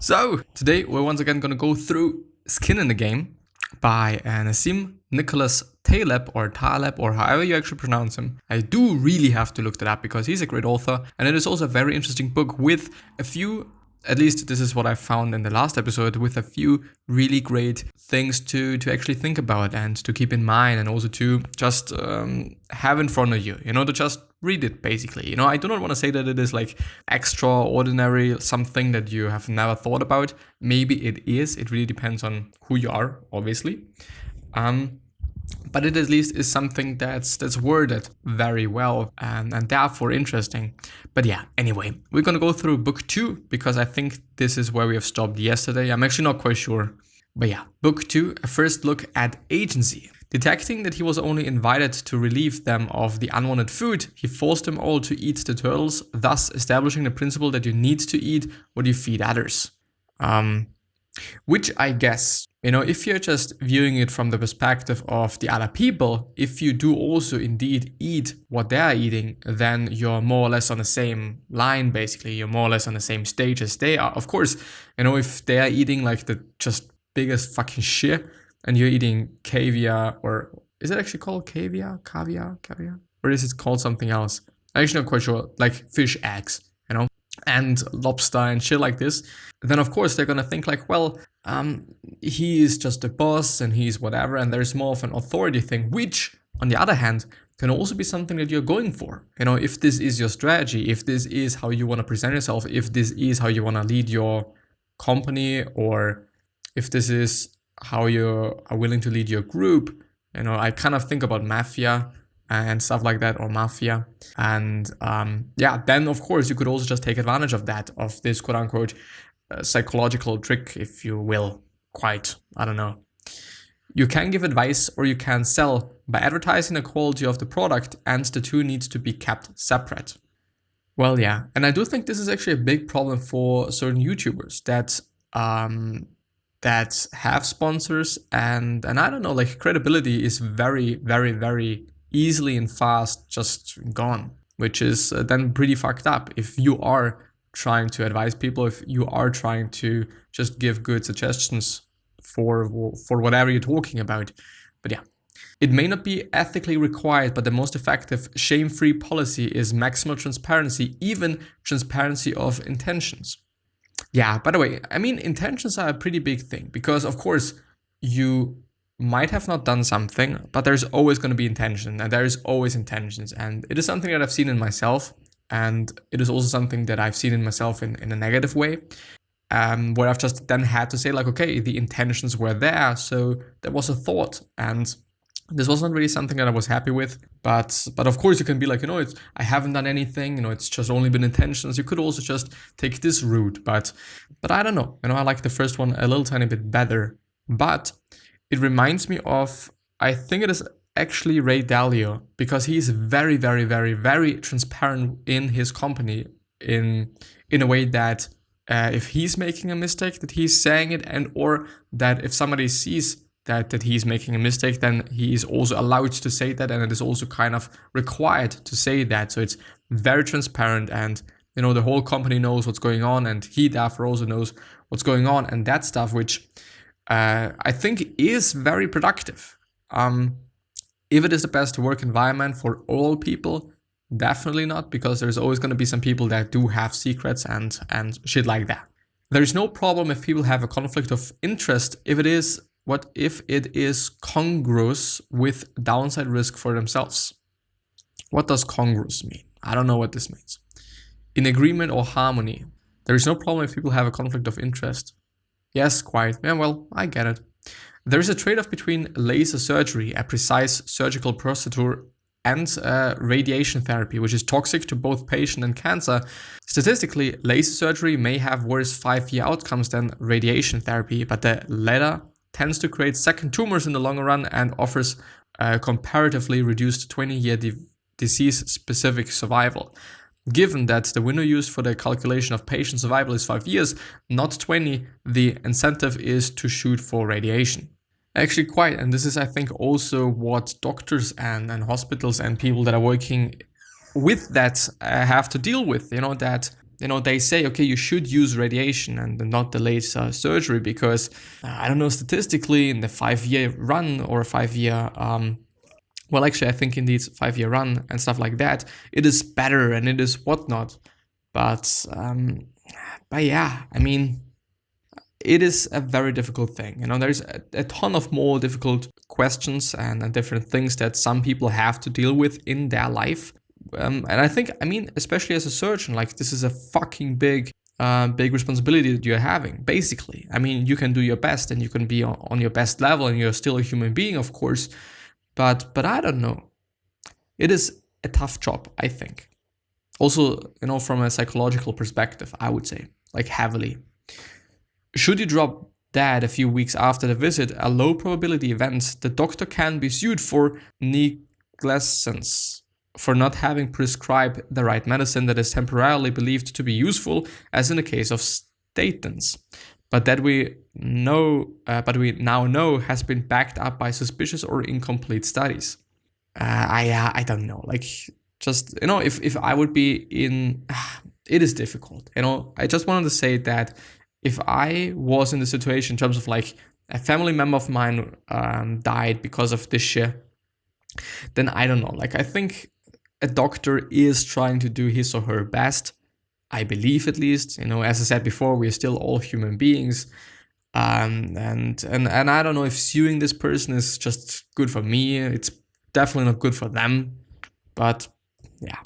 So, today we're once again going to go through Skin in the Game by Nassim Nicholas Taleb or however you actually pronounce him. I do really have to look that up because he's a great author, and it is also a very interesting book with a few, at least this is what I found in the last episode, with a few really great things to actually think about and to keep in mind, and also to just have in front of you, to just read it basically. I do not want to say that it is like extraordinary, something that you have never thought about. Maybe it is. It really depends on who you are, obviously. But it at least is something that's worded very well and therefore interesting. But yeah, anyway, we're going to go through book 2 because I think this is where we have stopped yesterday. I'm actually not quite sure. But yeah, book 2, a first look at agency. Detecting that he was only invited to relieve them of the unwanted food, he forced them all to eat the turtles, thus establishing the principle that you need to eat what you feed others. Which I guess, if you're just viewing it from the perspective of the other people, if you do also indeed eat what they're eating, then you're more or less on the same line, basically. You're more or less on the same stage as they are. Of course, if they're eating like the just biggest fucking shit, and you're eating caviar, or is it actually called caviar? Caviar? Or is it called something else? I'm actually not quite sure, like fish eggs, and lobster and shit like this, then of course they're gonna think like, well, he is just a boss and he's whatever, and there's more of an authority thing, which on the other hand can also be something that you're going for. If this is your strategy, if this is how you want to present yourself, if this is how you want to lead your company, or if this is how you are willing to lead your group. I kind of think about mafia and stuff like that, or mafia. And then of course you could also just take advantage of that, of this quote unquote psychological trick, if you will. Quite, I don't know. You can give advice or you can sell by advertising the quality of the product, and the two needs to be kept separate. Well, yeah. And I do think this is actually a big problem for certain YouTubers that have sponsors, and I don't know, like credibility is very, very, very easily and fast just gone, which is then pretty fucked up if you are trying to advise people, if you are trying to just give good suggestions for whatever you're talking about. But yeah, it may not be ethically required, but the most effective shame-free policy is maximal transparency, even transparency of intentions. Yeah, by the way, intentions are a pretty big thing because, of course, you might have not done something, but there's always going to be intention, and there is always intentions. And it is something that I've seen in myself, and it is also something that I've seen in myself in a negative way, where I've just then had to say like, okay, the intentions were there, so there was a thought, and this wasn't really something that I was happy with, but of course you can be like, I haven't done anything, it's just only been intentions. You could also just take this route, but I don't know, I like the first one a little tiny bit better. But it reminds me of, I think it is actually Ray Dalio, because he's very, very, very, very transparent in his company in a way that if he's making a mistake, that he's saying it, and or that if somebody sees that he's making a mistake, then he is also allowed to say that, and it is also kind of required to say that. So it's very transparent, and the whole company knows what's going on, and he therefore also knows what's going on, and that stuff, which I think is very productive. If it is the best work environment for all people, definitely not, because there's always going to be some people that do have secrets and shit like that. There's no problem if people have a conflict of interest if it is congruous with downside risk for themselves. What does congruous mean? I don't know what this means. In agreement or harmony. There is no problem if people have a conflict of interest. Yes, quite. Yeah, well, I get it. There is a trade-off between laser surgery, a precise surgical procedure, and radiation therapy, which is toxic to both patient and cancer. Statistically, laser surgery may have worse 5-year outcomes than radiation therapy, but the latter tends to create second tumors in the long run and offers comparatively reduced 20-year disease-specific survival. Given that the window used for the calculation of patient survival is 5 years, not 20, the incentive is to shoot for radiation. Actually quite, and this is I think also what doctors and hospitals and people that are working with that have to deal with, that they say, okay, you should use radiation and not delay surgery because, I don't know, statistically in the 5-year run or 5-year, well, actually, I think indeed 5-year run and stuff like that, it is better and it is whatnot. But yeah, I mean, it is a very difficult thing. There's a ton of more difficult questions and different things that some people have to deal with in their life. And I think, especially as a surgeon, like, this is a fucking big responsibility that you're having, basically. You can do your best and you can be on your best level and you're still a human being, of course. But I don't know. It is a tough job, I think. Also, from a psychological perspective, I would say, like, heavily. Should you drop dead a few weeks after the visit, a low probability event, the doctor can be sued for negligence, for not having prescribed the right medicine that is temporarily believed to be useful, as in the case of statins, but that we now know has been backed up by suspicious or incomplete studies. I don't know. Like, just, if I would be in, it is difficult. I just wanted to say that if I was in the situation in terms of, like, a family member of mine died because of this shit, then I don't know. Like, I think a doctor is trying to do his or her best. I believe, at least. As I said before, we're still all human beings. And I don't know if suing this person is just good for me. It's definitely not good for them. But yeah.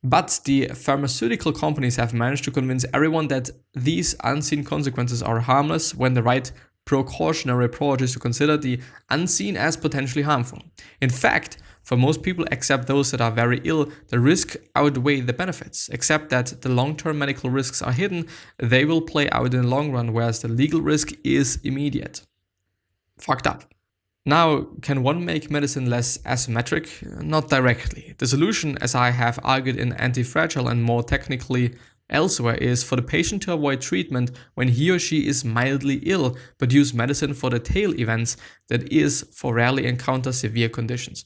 But the pharmaceutical companies have managed to convince everyone that these unseen consequences are harmless, when the right precautionary approach is to consider the unseen as potentially harmful. In fact, for most people, except those that are very ill, the risk outweigh the benefits. Except that the long-term medical risks are hidden, they will play out in the long run, whereas the legal risk is immediate. Fucked up. Now, can one make medicine less asymmetric? Not directly. The solution, as I have argued in Anti-Fragile and more technically elsewhere, is for the patient to avoid treatment when he or she is mildly ill, but use medicine for the tail events, that is, for rarely encounter severe conditions.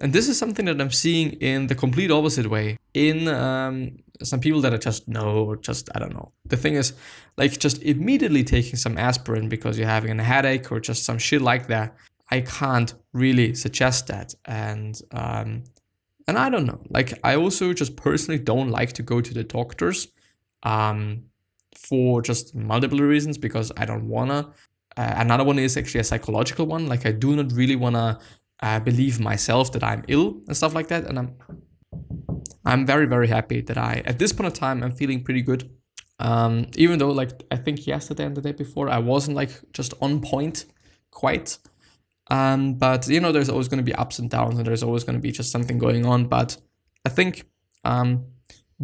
And this is something that I'm seeing in the complete opposite way in some people that I just know, or just, I don't know. The thing is, like, just immediately taking some aspirin because you're having a headache or just some shit like that, I can't really suggest that. And I don't know. Like, I also just personally don't like to go to the doctors for just multiple reasons, because I don't wanna. Another one is actually a psychological one. Like, I do not really wanna believe myself that I'm ill and stuff like that. And I'm very, very happy that at this point of time, I'm feeling pretty good. Even though, like, I think yesterday and the day before, I wasn't, like, just on point quite. But, there's always going to be ups and downs, and there's always going to be just something going on. But I think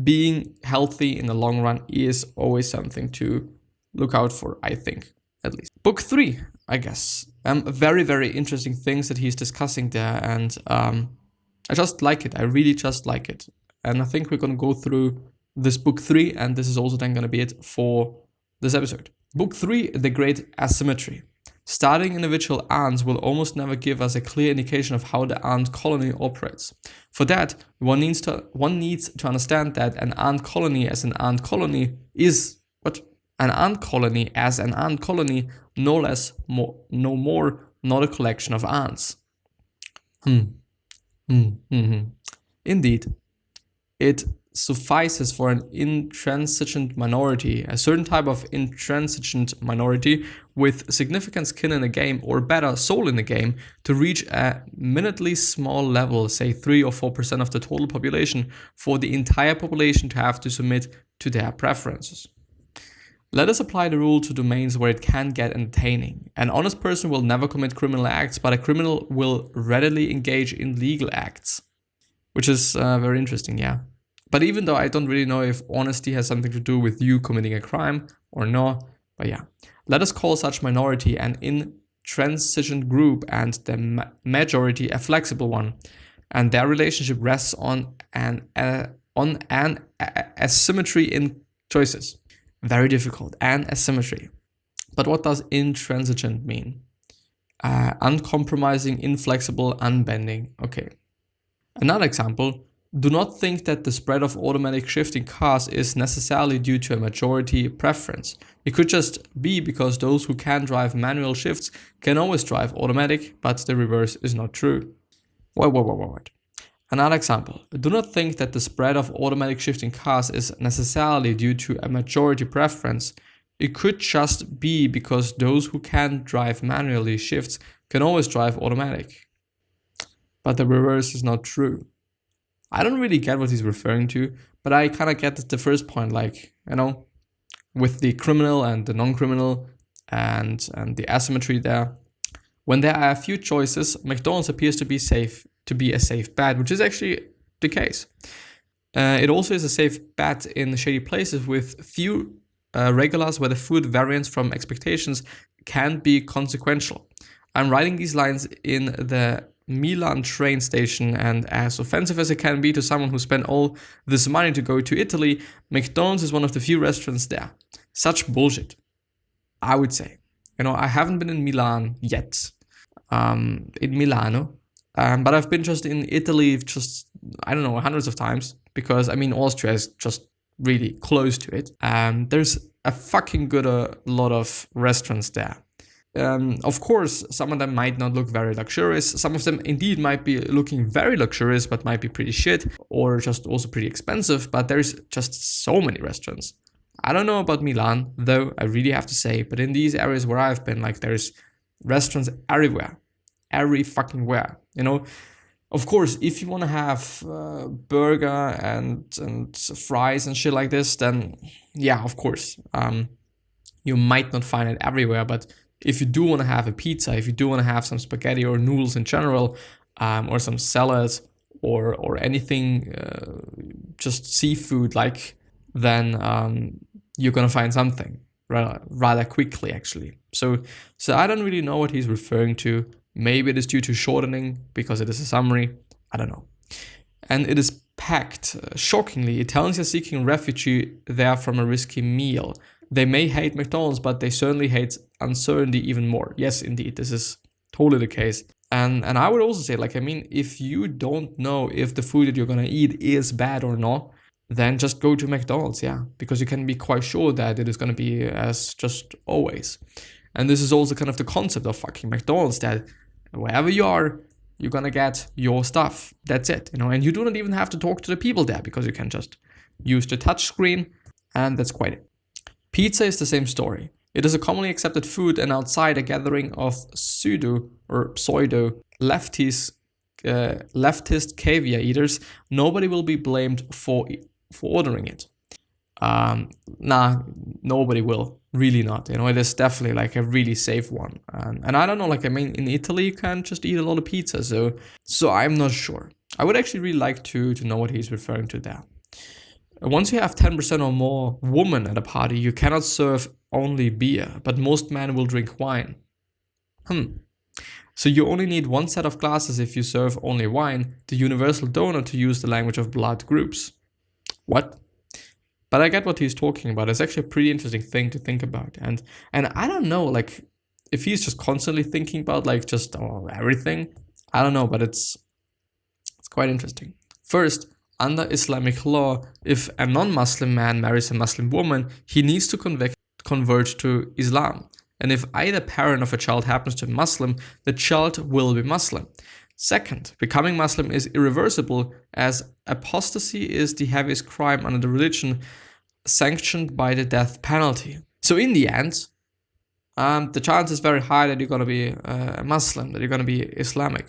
being healthy in the long run is always something to look out for, I think, at least. Book 3, I guess. Very, very interesting things that he's discussing there. And I just like it. I really just like it. And I think we're going to go through this book 3. And this is also then going to be it for this episode. Book 3, The Great Asymmetry. Studying individual ants will almost never give us a clear indication of how the ant colony operates. For that, one needs to understand that an ant colony as an ant colony is an ant colony as an ant colony, no more, not a collection of ants. Indeed, it suffices for an intransigent minority, a certain type of intransigent minority with significant skin in the game, or better, soul in the game, to reach a minutely small level, say 3 or 4% of the total population, for the entire population to have to submit to their preferences. Let us apply the rule to domains where it can get entertaining. An honest person will never commit criminal acts, but a criminal will readily engage in legal acts. Which is very interesting, yeah. But even though I don't really know if honesty has something to do with you committing a crime or not, but yeah. Let us call such minority an intransigent group and the majority a flexible one. And their relationship rests on an asymmetry in choices. Very difficult, an asymmetry. But what does intransigent mean? Uncompromising, inflexible, unbending. Okay. Another example, Do not think that the spread of automatic shifting cars is necessarily due to a majority preference. It could just be because those who can drive manual shifts can always drive automatic, but the reverse is not true. Wait. Another example. Do not think that the spread of automatic shifting cars is necessarily due to a majority preference. It could just be because those who can drive manually shifts can always drive automatic. But the reverse is not true. I don't really get what he's referring to, but I kind of get the first point, like, with the criminal and the non-criminal and the asymmetry there. When there are a few choices, McDonald's appears to be a safe bet, which is actually the case. It also is a safe bet in shady places with few regulars where the food variance from expectations can be consequential. I'm writing these lines in the Milan train station, and as offensive as it can be to someone who spent all this money to go to Italy, McDonald's is one of the few restaurants there. Such bullshit, I would say. I haven't been in Milan yet, in Milano, but I've been just in Italy hundreds of times, because Austria is just really close to it. There's a fucking good lot of restaurants there. Of course, some of them might not look very luxurious. Some of them indeed might be looking very luxurious, but might be pretty shit, or just also pretty expensive. But there's just so many restaurants. I don't know about Milan, though, I really have to say, but in these areas where I've been, there's restaurants everywhere. Every fucking where. Of course, if you want to have burger and fries and shit like this, then yeah, of course. You might not find it everywhere, but if you do want to have a pizza, if you do want to have some spaghetti or noodles in general, or some salads or anything, just seafood, then you're gonna find something rather quickly, actually. So I don't really know what he's referring to. Maybe it is due to shortening because it is a summary. I don't know. And it is packed. Shockingly, Italians are seeking refuge there from a risky meal. They may hate McDonald's, but they certainly hate uncertainty even more. Yes, indeed, this is totally the case. And I would also say, if you don't know if the food that you're gonna eat is bad or not, then just go to McDonald's, yeah, because you can be quite sure that it is gonna be as just always. And this is also kind of the concept of fucking McDonald's, that wherever you are, you're gonna get your stuff. That's it, and you do not even have to talk to the people there, because you can just use the touch screen, and that's quite it. Pizza is the same story. It is a commonly accepted food, and outside a gathering of pseudo leftist caviar eaters, nobody will be blamed for ordering it. Nobody will. Really not. It is definitely a really safe one. And I don't know, in Italy you can just eat a lot of pizza, so I'm not sure. I would actually really like to know what he's referring to there. Once you have 10% or more women at a party, you cannot serve only beer, but most men will drink wine. So you only need one set of glasses if you serve only wine, the universal donor, to use the language of blood groups. What? But I get what he's talking about. It's actually a pretty interesting thing to think about. And I don't know, if he's just constantly thinking about everything, I don't know, but it's quite interesting. First, under Islamic law, if a non-Muslim man marries a Muslim woman, he needs to convert to Islam. And if either parent of a child happens to be Muslim, the child will be Muslim. Second, becoming Muslim is irreversible, as apostasy is the heaviest crime under the religion, sanctioned by the death penalty. So in the end, the chance is very high that you're going to be a Muslim, that you're going to be Islamic,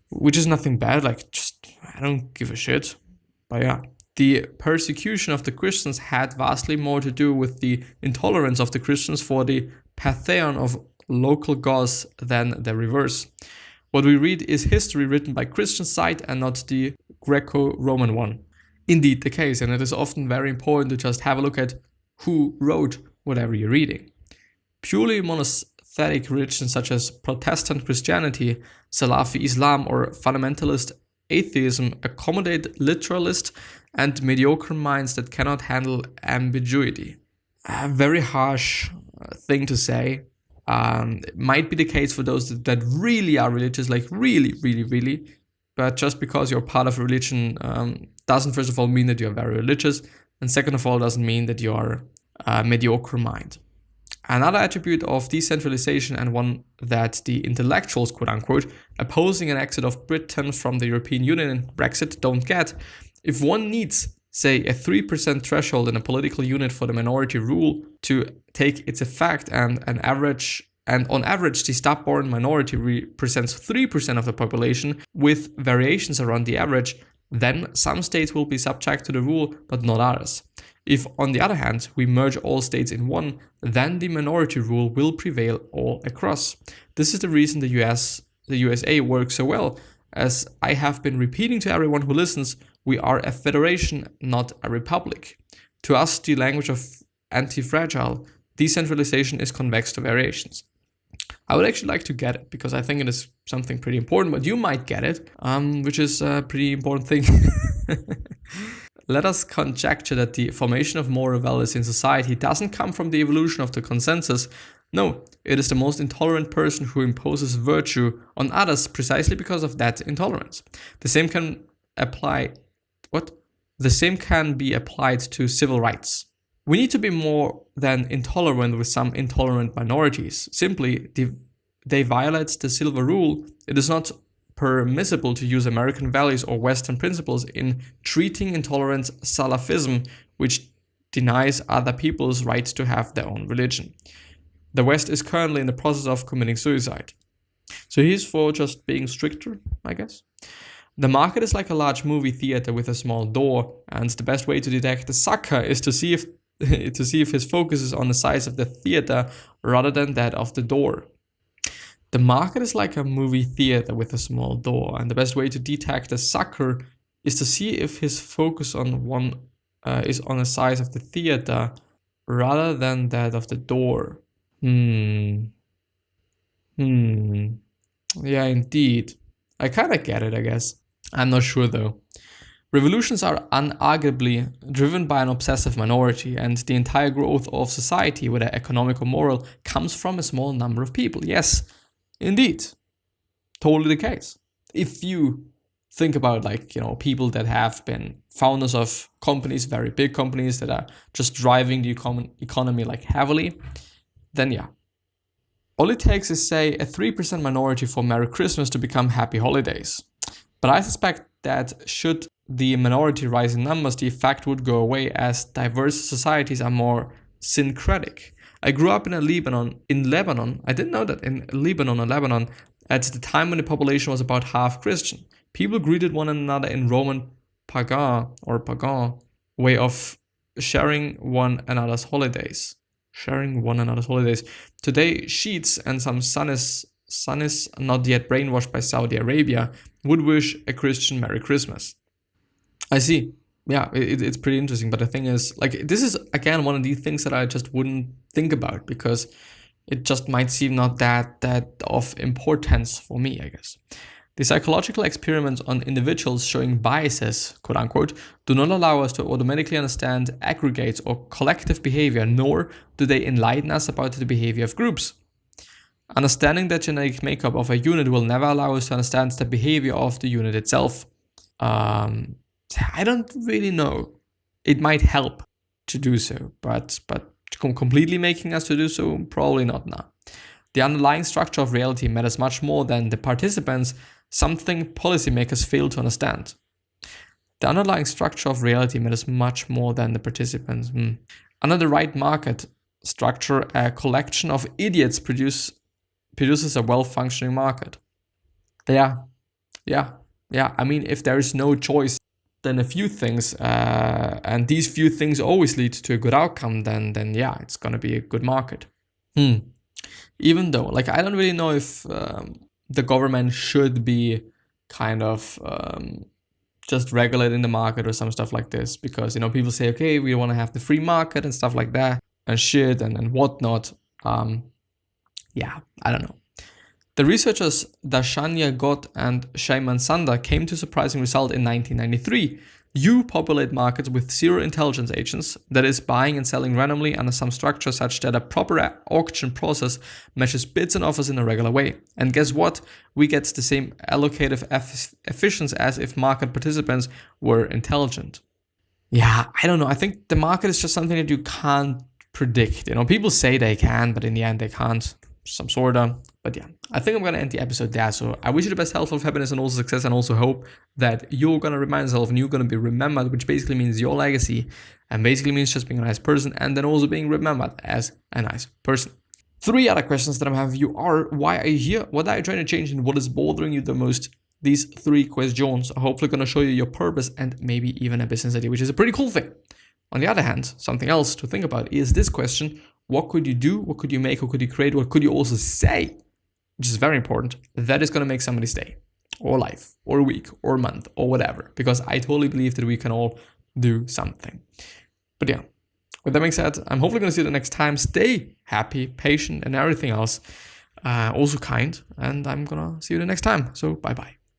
which is nothing bad, I don't give a shit. But yeah, the persecution of the Christians had vastly more to do with the intolerance of the Christians for the pantheon of local gods than the reverse. What we read is history written by Christian side and not the Greco-Roman one. Indeed the case, and it is often very important to just have a look at who wrote whatever you're reading. Purely monotheistic religions such as Protestant Christianity, Salafi Islam, or fundamentalist atheism accommodate literalist and mediocre minds that cannot handle ambiguity. A very harsh thing to say. It might be the case for those that really are religious, really, really, really. But just because you're part of a religion doesn't, first of all, mean that you're very religious, and second of all, doesn't mean that you're a mediocre mind. Another attribute of decentralization, and one that the intellectuals, quote unquote, opposing an exit of Britain from the European Union and Brexit don't get, if one needs, say, a 3% threshold in a political unit for the minority rule to take its effect, and on average, the stubborn minority represents 3% of the population with variations around the average, then some states will be subject to the rule, but not others. If, on the other hand, we merge all states in one, then the minority rule will prevail all across. This is the reason the USA works so well. As I have been repeating to everyone who listens, we are a federation, not a republic. To us, the language of anti-fragile, decentralization is convex to variations. I would actually like to get it because I think it is something pretty important, but you might get it, which is a pretty important thing. Let us conjecture that the formation of moral values in society doesn't come from the evolution of the consensus. No, it is the most intolerant person who imposes virtue on others precisely because of that intolerance. The same can be applied to civil rights. We need to be more than intolerant with some intolerant minorities. Simply, they violate the silver rule. It is not permissible to use American values or Western principles in treating intolerant Salafism, which denies other people's right to have their own religion. The West is currently in the process of committing suicide. So he's for just being stricter, I guess. The market is like a large movie theater with a small door, and the best way to detect the sucker is to see if his focus is on the size of the theater rather than that of the door. The market is like a movie theater with a small door, and the best way to detect a sucker is to see if his focus is on the size of the theater rather than that of the door. Yeah, indeed. I kind of get it, I guess. I'm not sure though. Revolutions are unarguably driven by an obsessive minority, and the entire growth of society, whether economic or moral, comes from a small number of people. Yes, indeed. Totally the case. If you think about people that have been founders of companies, very big companies that are just driving the economy heavily, then yeah. All it takes is, say, a 3% minority for Merry Christmas to become Happy Holidays. But I suspect that should the minority rise in numbers, the effect would go away as diverse societies are more syncretic. I grew up in Lebanon. I didn't know that in Lebanon, at the time when the population was about half Christian. People greeted one another in Roman pagan way of sharing one another's holidays. Today, Shiites and some Sunnis not yet brainwashed by Saudi Arabia would wish a Christian Merry Christmas. I see. Yeah, it's pretty interesting. But the thing is, this is, again, one of these things that I just wouldn't think about because it just might seem not that of importance for me, I guess. The psychological experiments on individuals showing biases, quote unquote, do not allow us to automatically understand aggregates or collective behavior, nor do they enlighten us about the behavior of groups. Understanding the genetic makeup of a unit will never allow us to understand the behavior of the unit itself. I don't really know. It might help to do so, but completely making us to do so, probably not now. The underlying structure of reality matters much more than the participants, something policymakers fail to understand. The underlying structure of reality matters much more than the participants. Under the right market structure, a collection of idiots produces a well-functioning market. Yeah. I mean, if there is no choice, then a few things, and these few things always lead to a good outcome, then yeah, it's gonna be a good market. Even though, I don't really know if the government should be kind of just regulating the market or some stuff like this, because people say, okay, we want to have the free market and stuff like that and shit and whatnot. Yeah, I don't know. The researchers Dashanya Gott and Shaiman Sanda came to a surprising result in 1993. You populate markets with zero intelligence agents, that is, buying and selling randomly under some structure such that a proper auction process measures bids and offers in a regular way. And guess what? We get the same allocative efficiency as if market participants were intelligent. Yeah, I don't know. I think the market is just something that you can't predict. People say they can, but in the end they can't. Some sort of. But yeah, I think I'm going to end the episode there. So I wish you the best health, happiness, and also success, and also hope that you're going to remind yourself and you're going to be remembered, which basically means your legacy, and basically means just being a nice person and then also being remembered as a nice person. 3 other questions that I have you are: why are you here? What are you trying to change, and what is bothering you the most? These 3 questions are hopefully going to show you your purpose and maybe even a business idea, which is a pretty cool thing. On the other hand, something else to think about is this question: what could you do? What could you make? What could you create? What could you also say? Which is very important. That is going to make somebody stay, or life, or a week, or a month, or whatever. Because I totally believe that we can all do something. But yeah, with that being said, I'm hopefully going to see you the next time. Stay happy, patient, and everything else. Also kind. And I'm going to see you the next time. So bye-bye.